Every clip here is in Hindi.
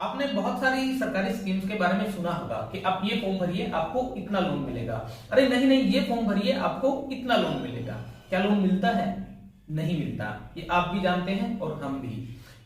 आपने बहुत सारी सरकारी स्कीम्स के बारे में सुना होगा कि आप ये फॉर्म भरिए आपको इतना लोन मिलेगा। अरे नहीं नहीं, ये फॉर्म भरिए आपको इतना लोन मिलेगा। क्या लोन मिलता है? नहीं मिलता। ये आप भी जानते हैं और हम भी,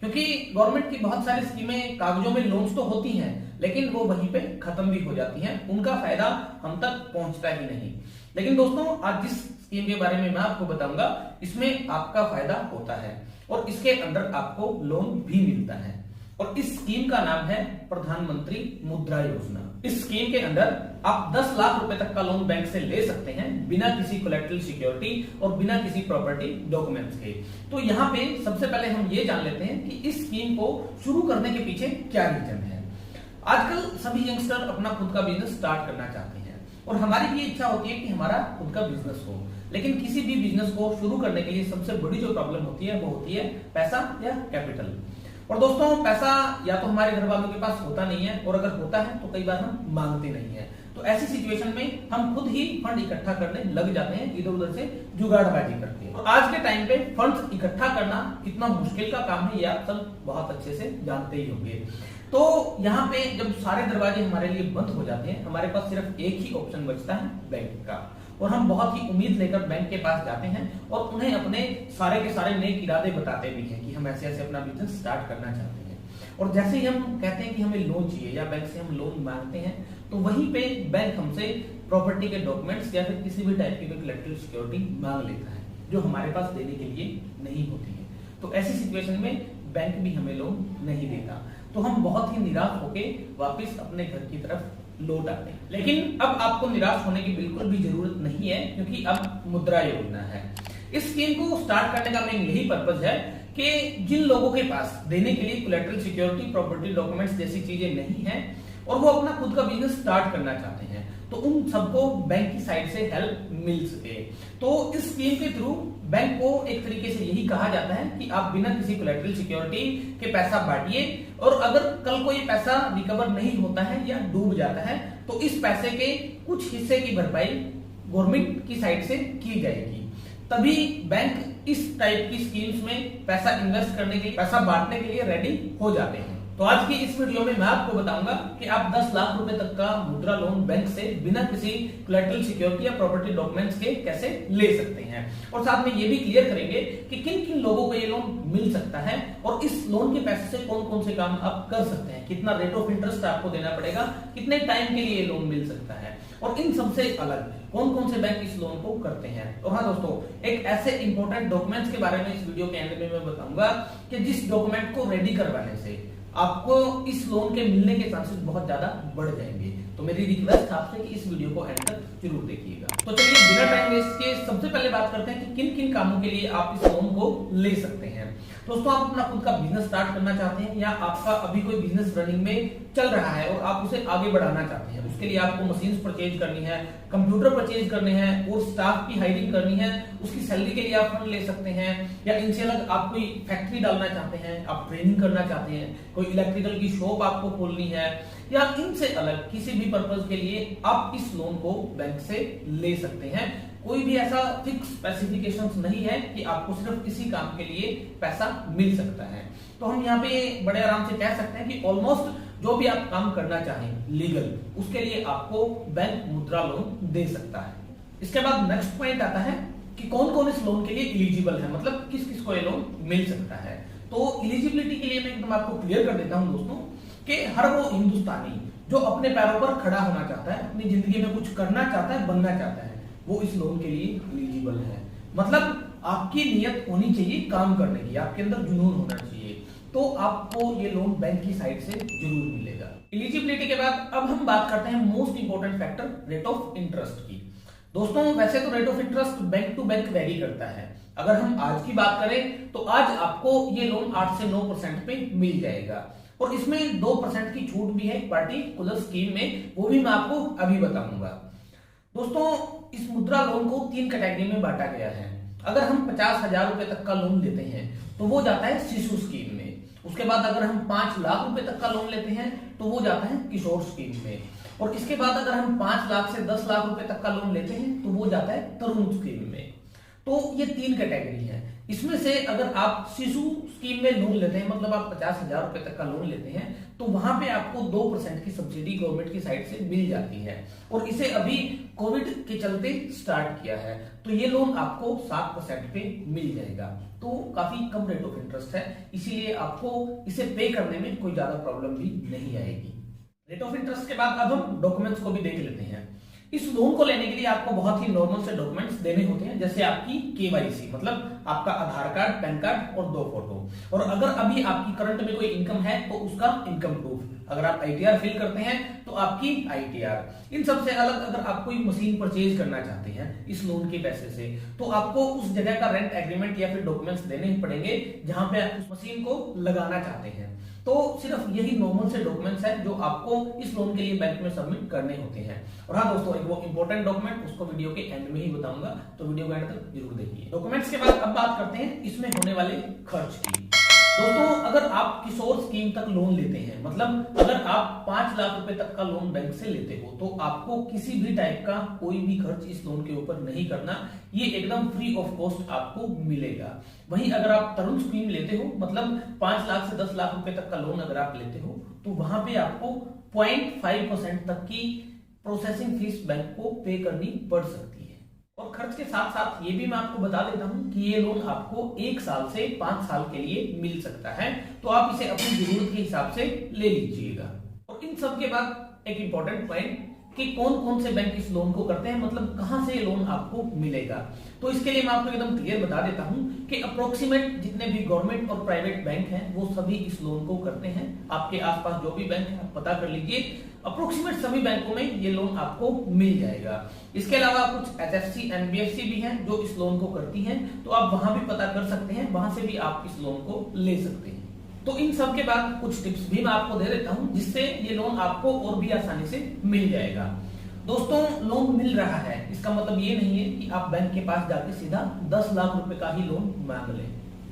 क्योंकि गवर्नमेंट की बहुत सारी स्कीमें कागजों में लोन्स तो होती हैं, लेकिन वो वहीं पे खत्म भी हो जाती हैं, उनका फायदा हम तक पहुंचता ही नहीं। लेकिन दोस्तों, आज जिस स्कीम के बारे में मैं आपको बताऊंगा, इसमें आपका फायदा होता है और इसके अंदर आपको लोन भी मिलता है। और इस स्कीम का नाम है प्रधानमंत्री मुद्रा योजना। इस स्कीम के अंदर आप 10 लाख रुपए तक का लोन बैंक से ले सकते हैं बिना किसी कोलेटरल सिक्योरिटी और बिना किसी प्रॉपर्टी डॉक्यूमेंट्स के। तो यहाँ पे सबसे पहले हम ये जान लेते हैं कि इस स्कीम को शुरू करने के पीछे क्या रीजन है। आजकल सभी यंगस्टर अपना खुद का बिजनेस स्टार्ट करना चाहते हैं और हमारी भी इच्छा होती है कि हमारा खुद का बिजनेस हो। लेकिन किसी भी बिजनेस को शुरू करने के लिए सबसे बड़ी जो प्रॉब्लम होती है वो होती है पैसा या कैपिटल। और दोस्तों, पैसा या तो हमारे घर वालों के पास होता नहीं है और अगर होता है तो कई बार हम मांगते नहीं है। तो ऐसी सिचुएशन में हम खुद ही फंड इकट्ठा करने लग जाते हैं, इधर उधर से जुगाड़बाजी करके। और आज के टाइम पे फंड इकट्ठा करना कितना मुश्किल का काम है, ये आप सब बहुत अच्छे से जानते ही होंगे। तो यहाँ पे जब सारे दरवाजे हमारे लिए बंद हो जाते हैं, हमारे पास सिर्फ एक ही ऑप्शन बचता है, बैंक का। और हम बहुत ही उम्मीद लेकर बैंक के पास जाते हैं और उन्हें अपने सारे के सारे नेक इरादे बताते भी हैं कि हम ऐसे ऐसे अपना बिजनेस स्टार्ट करना चाहते हैं। और जैसे ही हम कहते हैं कि हमें लोन चाहिए या बैंक से हम लोन मांगते हैं, तो वहीं पे बैंक हमसे प्रॉपर्टी के डॉक्यूमेंट्स या फिर किसी भी टाइप की कोलेटरल सिक्योरिटी मांग लेता है, जो हमारे पास देने के लिए नहीं होती है। तो ऐसी सिचुएशन में बैंक भी हमें लोन नहीं देता, तो हम बहुत ही निराश होके वापस अपने घर की तरफ लौट आते हैं। लेकिन अब आपको निराश होने की बिल्कुल भी जरूरत नहीं है, क्योंकि अब मुद्रा योजना है। इस स्कीम को स्टार्ट करने का मेन यही पर्पस है कि जिन लोगों के पास देने के लिए कोलेटरल सिक्योरिटी, प्रॉपर्टी डॉक्यूमेंट्स जैसी चीजें नहीं है और वो अपना खुद का बिजनेस स्टार्ट करना चाहते हैं, तो उन सबको बैंक की साइड से हेल्प मिल सके। तो इस स्कीम के थ्रू बैंक को एक तरीके से यही कहा जाता है कि आप बिना किसी कोलेटरल सिक्योरिटी के पैसा बांटिए, और अगर कल को ये पैसा रिकवर नहीं होता है या डूब जाता है तो इस पैसे के कुछ हिस्से की भरपाई गवर्नमेंट की साइड से की जाएगी। तभी बैंक इस टाइप की स्कीम्स में पैसा इन्वेस्ट करने के लिए, पैसा बांटने के लिए रेडी हो जाते हैं। तो आज की इस वीडियो में मैं आपको बताऊंगा कि आप 10 लाख रुपए तक का मुद्रा लोन बैंक से बिना किसी कोलेटरल सिक्योरिटी या प्रॉपर्टी डॉक्यूमेंट्स के कैसे ले सकते हैं, और साथ में ये भी क्लियर करेंगे कि किन किन लोगों को ये लोन मिल सकता है और इस लोन के पैसे से कौन कौन से काम आप कर सकते हैं, कितना रेट ऑफ इंटरेस्ट आपको देना पड़ेगा, कितने टाइम के लिए लोन मिल सकता है, और इन सबसे अलग कौन कौन से बैंक इस लोन को करते हैं। और हाँ दोस्तों, एक ऐसे इंपॉर्टेंट डॉक्यूमेंट्स के बारे में इस वीडियो के एंड में मैं बताऊंगा कि जिस डॉक्यूमेंट को रेडी करवाने से आपको इस लोन के मिलने के चांसेस बहुत ज्यादा बढ़ जाएंगे। तो मेरी रिक्वेस्ट आपसे कि इस वीडियो को एंड तक जरूर देखिएगा। तो चलिए बिना टाइम वेस्ट के सबसे पहले बात करते हैं कि किन किन कामों के लिए आप इस लोन को ले सकते हैं। दोस्तों, आप अपना खुद का बिजनेस स्टार्ट करना चाहते हैं या आपका अभी कोई बिजनेस रनिंग में चल रहा है और आप उसे आगे बढ़ाना चाहते हैं, उसके लिए आपको मशीन्स परचेज करनी है, कंप्यूटर परचेज करने हैं और स्टाफ की हायरिंग करनी है, उसकी सैलरी के लिए आप फंड ले सकते हैं, या इनसे अलग आप कोई फैक्ट्री डालना चाहते हैं, आप ट्रेनिंग करना चाहते हैं, कोई इलेक्ट्रिकल की शॉप आपको खोलनी है, या इनसे अलग किसी भी पर्पज के लिए आप इस लोन को बैंक से ले सकते हैं। कोई भी ऐसा फिक्स स्पेसिफिकेशंस नहीं है कि आपको सिर्फ इसी काम के लिए पैसा मिल सकता है। तो हम यहाँ पे बड़े आराम से कह सकते हैं कि ऑलमोस्ट जो भी आप काम करना चाहें लीगल, उसके लिए आपको बैंक मुद्रा लोन दे सकता है। इसके बाद नेक्स्ट पॉइंट आता है कि कौन कौन इस लोन के लिए एलिजिबल है, मतलब किस किस को ये लोन मिल सकता है। तो एलिजिबिलिटी के लिए मैं एकदम आपको क्लियर कर देता हूं दोस्तों कि हर वो हिंदुस्तानी जो अपने पैरों पर खड़ा होना चाहता है, अपनी जिंदगी में कुछ करना चाहता है, बनना चाहता है, वो इस लोन के लिए एलिजिबल है। मतलब आपकी नियत होनी चाहिए काम करने की, आपके अंदर जुनून होना चाहिए, तो आपको ये लोन बैंक की साइड से जरूर मिलेगा। एलिजिबिलिटी के बाद अब हम बात करते हैं most important factor, rate of interest की। दोस्तों, वैसे तो rate of interest bank to bank vary करता है। अगर हम आज की बात करें तो आज आपको ये लोन 8 से 9% पे मिल जाएगा, और इसमें 2% की छूट भी है पार्टिकुलर स्कीम में, वो भी मैं आपको अभी बताऊंगा। दोस्तों, इस मुद्रा लोन को 3 कैटेगरी में बांटा गया है। अगर हम 50,000 रुपए तक का लोन लेते हैं तो वो जाता है शिशु स्कीम में। उसके बाद अगर हम 5 लाख रुपए तक का लोन लेते हैं तो वो जाता है किशोर स्कीम में। और इसके बाद अगर हम 5 लाख से 10 लाख रुपए तक का लोन लेते हैं तो वो जाता है तरुण स्कीम में। तो ये 3 कैटेगरी है। इसमें से अगर आप शिशु स्कीम में लोन लेते हैं, मतलब आप 50,000 रुपए तक का लोन लेते हैं, तो वहां पे आपको 2% की सब्सिडी गवर्नमेंट की साइड से मिल जाती है, और इसे अभी कोविड के चलते स्टार्ट किया है, तो ये लोन आपको 7% पे मिल जाएगा। तो काफी कम रेट ऑफ इंटरेस्ट है, इसीलिए आपको इसे पे करने में कोई ज्यादा प्रॉब्लम भी नहीं आएगी। रेट ऑफ इंटरेस्ट के बाद अब हम डॉक्यूमेंट्स को भी देख लेते हैं। इस लोन को लेने के लिए आपको बहुत ही नॉर्मल से डॉक्यूमेंट्स देने होते हैं, जैसे आपकी केवाईसी, मतलब आपका आधार कार्ड, पैन कार्ड और 2 फोटो, और अगर अभी आपकी करंट में कोई इनकम है तो उसका इनकम प्रूफ, अगर आप आईटीआर फिल करते हैं तो आपकी आईटीआर। इन सबसे अलग अगर आप कोई मशीन परचेज करना चाहते हैं इस लोन के पैसे से, तो आपको उस जगह का रेंट एग्रीमेंट या फिर डॉक्यूमेंट्स देने ही पड़ेंगे जहां पे आप उस मशीन को लगाना चाहते हैं। तो सिर्फ यही नॉर्मल से डॉक्यूमेंट्स हैं जो आपको इस लोन के लिए बैंक में सबमिट करने होते हैं। और हाँ दोस्तों, एक वो इंपॉर्टेंट डॉक्यूमेंट, उसको वीडियो के एंड में ही बताऊंगा, तो वीडियो के एंड तक जरूर देखिए। डॉक्यूमेंट्स के बाद अब बात करते हैं इसमें होने वाले खर्च की। दोस्तों, अगर आप किशोर स्कीम तक लोन लेते हैं, मतलब अगर आप 5 लाख रुपए तक का लोन बैंक से लेते हो, तो आपको किसी भी टाइप का कोई भी खर्च इस लोन के ऊपर नहीं करना, ये एकदम फ्री ऑफ कॉस्ट आपको मिलेगा। वहीं अगर आप तरुण स्कीम लेते हो, मतलब 5 लाख से 10 लाख रुपए तक का लोन अगर आप लेते हो, तो वहां पे आपको 0.5% तक की प्रोसेसिंग फीस बैंक को पे करनी पड़ सकती है। और खर्च के साथ साथ ये भी मैं आपको बता देता हूं कि ये लोन आपको 1 साल से 5 साल के लिए मिल सकता है, तो आप इसे अपनी जरूरत के हिसाब से ले लीजिएगा। और इन सब के बाद एक इंपॉर्टेंट पॉइंट कि कौन कौन से बैंक इस लोन को करते हैं, मतलब कहां से ये लोन आपको मिलेगा। तो इसके लिए मैं आपको एकदम क्लियर बता देता हूं कि अप्रोक्सीमेट जितने भी गवर्नमेंट और प्राइवेट बैंक हैं वो सभी इस लोन को करते हैं। आपके आसपास जो भी बैंक है आप पता कर लीजिए, अप्रोक्सीमेट सभी बैंकों में ये लोन आपको मिल जाएगा। इसके अलावा कुछ एचएफसी, एनबीएफसी भी हैं जो इस लोन को करती हैं, तो आप वहां भी पता कर सकते हैं, वहां से भी आप इस लोन को ले सकते हैं। तो इन सब के बाद कुछ टिप्स भी मैं आपको दे देता हूं, जिससे ये लोन आपको और भी आसानी से मिल जाएगा। दोस्तों, लोन मिल रहा है इसका मतलब ये नहीं है कि आप बैंक के पास जाके सीधा 10 लाख रुपए का ही लोन मांग लें।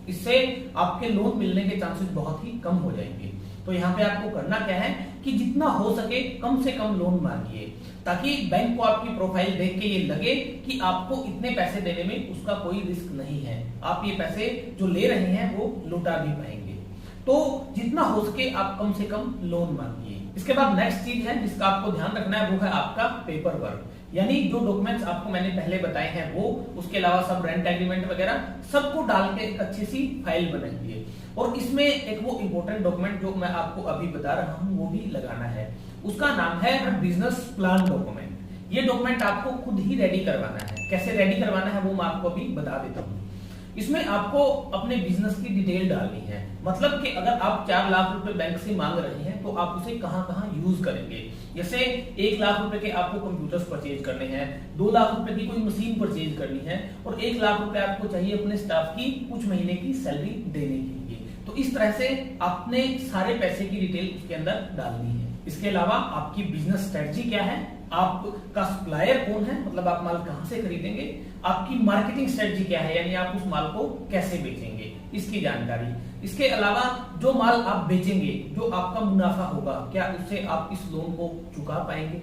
इससे आपके लोन मिलने के चांसेस बहुत ही कम हो जाएंगे। तो यहाँ पे आपको करना क्या है कि जितना हो सके कम से कम लोन मांगिए, ताकि बैंक को आपकी प्रोफाइल देख के ये लगे कि आपको इतने पैसे देने में उसका कोई रिस्क नहीं है, आप ये पैसे जो ले रहे हैं वो लुटा भी पाएंगे। तो जितना हो सके आप कम से कम लोन मांगिए। इसके बाद नेक्स्ट चीज है जिसका आपको ध्यान रखना है, वो है आपका पेपर वर्क, यानी जो डॉक्यूमेंट्स आपको मैंने पहले बताए हैं वो, उसके अलावा सब रेंट एग्रीमेंट वगैरह सबको डाल के एक अच्छी सी फाइल बनाइए। और इसमें एक वो इंपॉर्टेंट डॉक्यूमेंट जो मैं आपको अभी बता रहा हूं वो भी लगाना है, उसका नाम है बिजनेस प्लान डॉक्यूमेंट। ये डॉक्यूमेंट आपको खुद ही रेडी करवाना है। कैसे रेडी करवाना है वो मैं आपको अभी बता देता हूँ। इसमें आपको अपने बिजनेस की डिटेल डालनी है, मतलब कि अगर आप 4 लाख रुपए बैंक से मांग रहे हैं तो आप उसे कहां कहां यूज करेंगे। जैसे 1 लाख रुपए के आपको कंप्यूटर्स परचेज करने हैं, 2 लाख रुपए की कोई मशीन परचेज करनी है, और 1 लाख रुपए आपको चाहिए अपने स्टाफ की कुछ महीने की सैलरी देने के लिए। तो इस तरह से आपने सारे पैसे की डिटेल उसके अंदर डालनी है। इसके अलावा आपकी बिजनेस स्ट्रेटजी क्या है, आपका सप्लायर कौन है, मतलब आप माल कहां से खरीदेंगे, आपकी मार्केटिंग स्ट्रेटजी क्या है, यानी आप उस माल को कैसे बेचेंगे, इसकी जानकारी। इसके अलावा जो माल आप बेचेंगे, जो आपका मुनाफा होगा, क्या उससे आप इस लोन को चुका पाएंगे।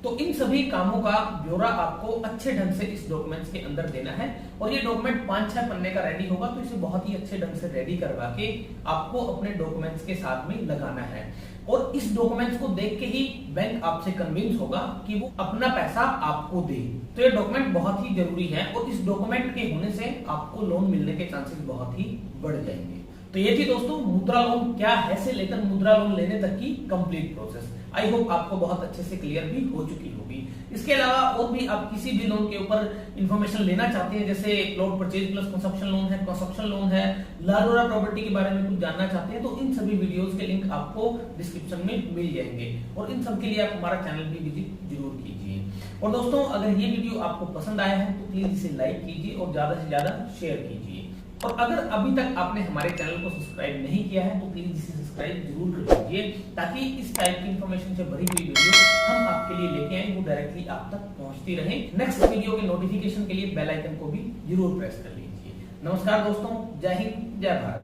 तो इन सभी कामों का ब्यौरा आपको अच्छे ढंग से इस डॉक्यूमेंट्स के अंदर देना है। और ये डॉक्यूमेंट 5-6 पन्ने का रेडी होगा, तो इसे बहुत ही अच्छे ढंग से रेडी करवा के आपको अपने डॉक्यूमेंट्स के साथ में लगाना है। और इस डॉक्यूमेंट्स को देख के ही बैंक आपसे कन्विंस होगा कि वो अपना पैसा आपको दे। तो ये डॉक्यूमेंट बहुत ही जरूरी है, और इस डॉक्यूमेंट के होने से आपको लोन मिलने के चांसेस बहुत ही बढ़ जाएंगे। तो ये थी दोस्तों मुद्रा लोन क्या है से लेकर मुद्रा लोन लेने तक की कंप्लीट प्रोसेस। आई होप आपको बहुत अच्छे से क्लियर भी हो चुकी होगी। इसके अलावा और भी आप किसी भी लोन के ऊपर इंफॉर्मेशन लेना चाहते हैं, जैसे plot purchase plus construction loan है, कंस्ट्रक्शन लोन है, लारोरा प्रॉपर्टी के बारे में कुछ जानना चाहते हैं, तो इन सभी वीडियोस के लिंक आपको डिस्क्रिप्शन में मिल जाएंगे। और इन सब के लिए आप हमारा चैनल भी विजिट जरूर कीजिए। और दोस्तों, अगर ये वीडियो आपको पसंद आया है तो प्लीज इसे लाइक कीजिए और ज्यादा से ज्यादा शेयर कीजिए। और अगर अभी तक आपने हमारे चैनल को सब्सक्राइब नहीं किया है तो प्लीज इसे सब्सक्राइब जरूर कर दीजिए, ताकि इस टाइप की इंफॉर्मेशन से भरी हुई वीडियो हम आपके लिए लेके आए वो डायरेक्टली आप तक पहुंचती रहे। नेक्स्ट वीडियो के नोटिफिकेशन के लिए बेल आइकन को भी जरूर प्रेस कर लीजिए। नमस्कार दोस्तों, जय हिंद, जय भारत।